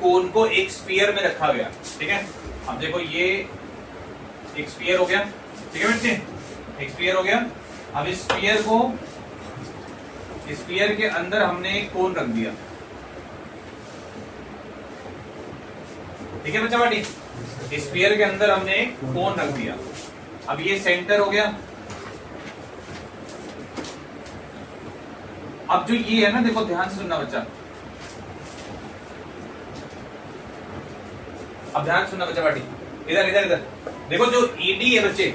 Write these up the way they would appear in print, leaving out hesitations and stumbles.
कोन को एक स्फीयर में रखा गया, ठीक है। अब देखो ये एक स्फीयर हो गया, ठीक है बच्चे, एक स्फीयर हो गया। अब इस स्फीयर को, स्फीयर के अंदर हमने एक कोन रख दिया, ठीक है बच्चा बाटी, स्फीयर के अंदर हमने एक कोन रख दिया। अब ये सेंटर हो गया। अब जो ये है ना, देखो ध्यान से सुनना बच्चा, अब ध्यान से सुनना बच्चा बाटी, इधर इधर इधर देखो, जो ईडी है बच्चे,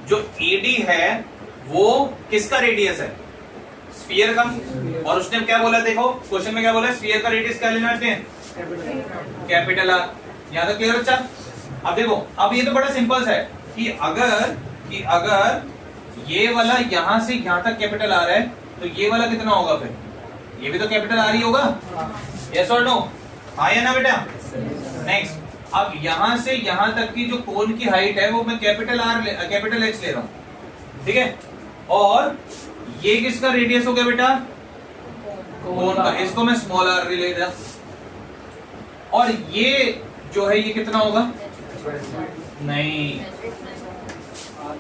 जो ईडी है वो किसका रेडियस है? स्फीयर का। और उसने क्या बोला, देखो क्वेश्चन में क्या बोला, स्फीयर का रेडियस क्या लेना है? Capital R. यहां तक क्लियर बच्चा? अब देखो, अब ये तो बड़ा सिंपल है कि अगर ये वाला यहां से यहां तक कैपिटल आर है तो ये वाला कितना होगा? फिर ये भी तो कैपिटल आर ही होगा, यस और नो? हाँ या ना बेटा? नेक्स्ट, अब यहां से यहां तक की जो कोन की हाइट है वो मैं कैपिटल एच ले रहा हूं, ठीक है। और ये किसका रेडियस हो गया बेटा? कोन का, इसको मैं स्मॉल आर ले रहा। और ये जो है ये कितना होगा? नहीं,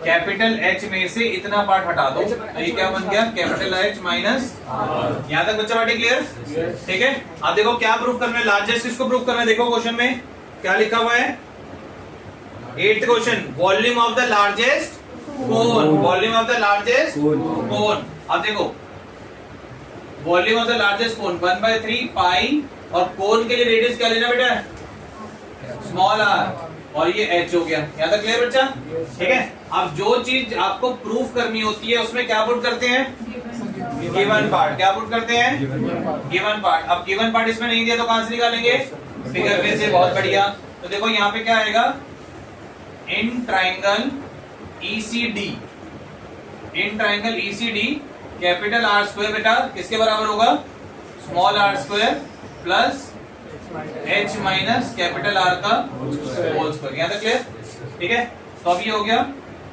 कैपिटल एच में से इतना पार्ट हटा दो तो ये क्या बन गया? Capital H minus. यहां तक बच्चा बाटी क्लियर? ठीक है। अब देखो क्या प्रूफ करना है, लार्जेस्ट किसको प्रूफ करना है? देखो क्वेश्चन में क्या लिखा हुआ है, 8th question, volume of the largest cone, volume of the largest cone. अब देखो volume of the largest cone 1/3 pi, और कोन के लिए रेडियस क्या लेना बेटा? स्मॉल आर, और ये एच हो गया। यहां तक क्लियर बच्चा? ठीक है। अब जो चीज आपको प्रूफ करनी होती है उसमें क्या पुट करते हैं? Given part. क्या पुट करते हैं? Given part. अब गिवन पार्ट इसमें नहीं दिया तो कहां से निकालेंगे? फिगर में से। बहुत बढ़िया। तो देखो यहाँ पे क्या आएगा, in triangle ECD, in triangle ECD capital R square बेटा किसके बराबर होगा? Small R square plus H minus capital R का होल स्क्वायर। यहाँ तक क्लियर? ठीक है। तो अब ये हो गया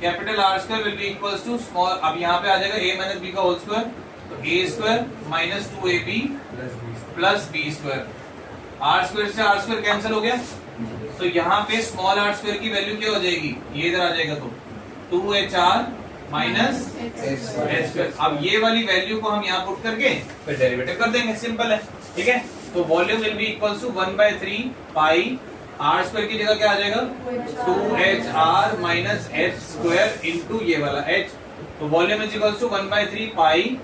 capital R square will be equals to small, अब यहाँ पे आ जाएगा a माइनस बी का होल स्क्वायर, तो a square minus 2ab plus B square. R square से आर स्क्वायर कैंसिल हो गया, तो यहाँ पे स्मॉल आर स्क्वायर की वैल्यू क्या हो जाएगी? ये इधर आ जाएगा, तो 2hr माइनस एच स्क्वायर। अब ये वाली वैल्यू को हम यहाँ पुट करके फिर डेरिवेटिव कर देंगे, सिंपल है। ठीक है। तो volume will be equals to 1/3 pi, R square की जगह क्या आ जाएगा? 2hr minus H square into ये वाला h। तो volume is equals to 1/3 pi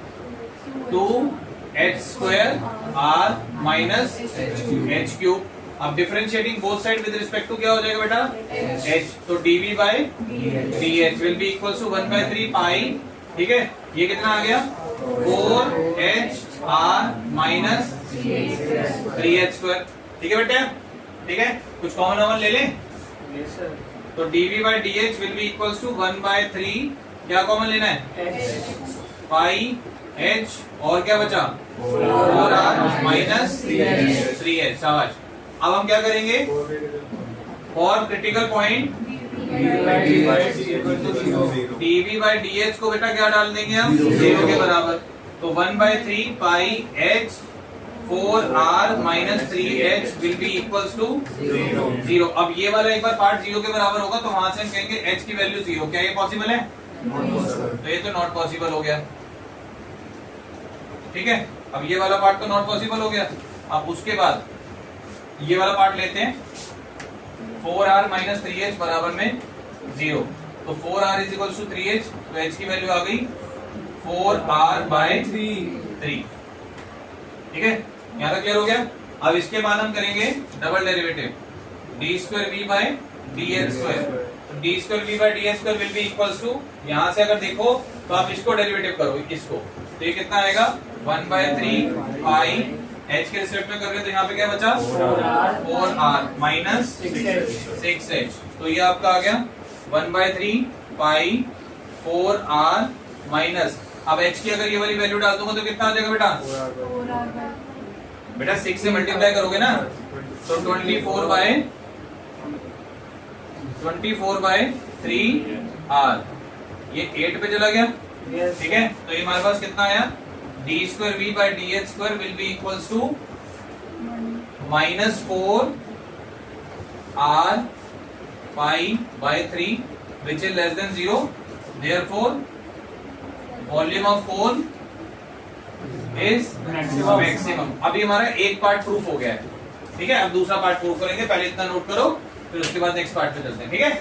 2h square r minus h cube. अब differentiating both side with respect to क्या हो जाएगा बेटा? h। तो dv by dh will be equals to 1/3 pi, ठीक है। ये कितना आ गया? 4hr minus 3h square. ठीक है बेटा? ठीक है। कुछ कॉमन ले लें? तो dv by dh will be equals to 1/3, क्या कॉमन लेना है? पाई h, और क्या बचा? 4r minus 3h। शाबाश। अब हम क्या करेंगे? For critical point dv by dh को बेटा क्या डाल देंगे हम? 0 के बराबर। तो 1/3 pi h 4r minus 3h will be equals to 0। अब ये वाला एक बार पार्ट 0 के बराबर होगा तो वहां से हम कहेंगे h की वैल्यू 0। क्या ये पॉसिबल है? तो ये तो नॉट पॉसिबल हो गया। ठीक है। अब ये वाला पार्ट तो नॉट पॉसिबल हो गया। अब उसके बाद ये वाला पार्ट लेते हैं, 4r माइनस 3h बराबर में 0। तो 4r is equals to 3h, तो h की वैल्यू आ गई 4r बाय 3। ठीक है। यहां तक क्लियर हो गया? अब इसके बाद हम करेंगे double derivative, D square V by D H square. तो D square V by D H square will be equals to, यहां से अगर देखो तो आप इसको डेरिवेटिव करो, इसको, तो ये कितना आएगा? 1/3 पाई, h के रिस्पेक्ट में कर रहे हैं तो यहाँ पे क्या बचा? 4r minus 6h। तो ये आपका आ गया 1/3 पाई 4r माइनस, अब h की अगर ये वाली वैल्यू डाल दूंगा तो कितना आ जाएगा बेटा? बेटा 6 से मल्टीप्लाई करोगे ना, तो 24/3r, ये 8 पे चला गया। ठीक है। तो ये हमारे पास कितना आया? D square V by D H square will be equals to -4 r pi/3 which is less than 0, therefore volume of cone is maximum. अभी हमारा एक पार्ट प्रूफ हो गया है, ठीक है। अब दूसरा पार्ट प्रूफ करेंगे, पहले इतना नोट करो, फिर उसके बाद नेक्स्ट पार्ट पे चलते हैं, ठीक है।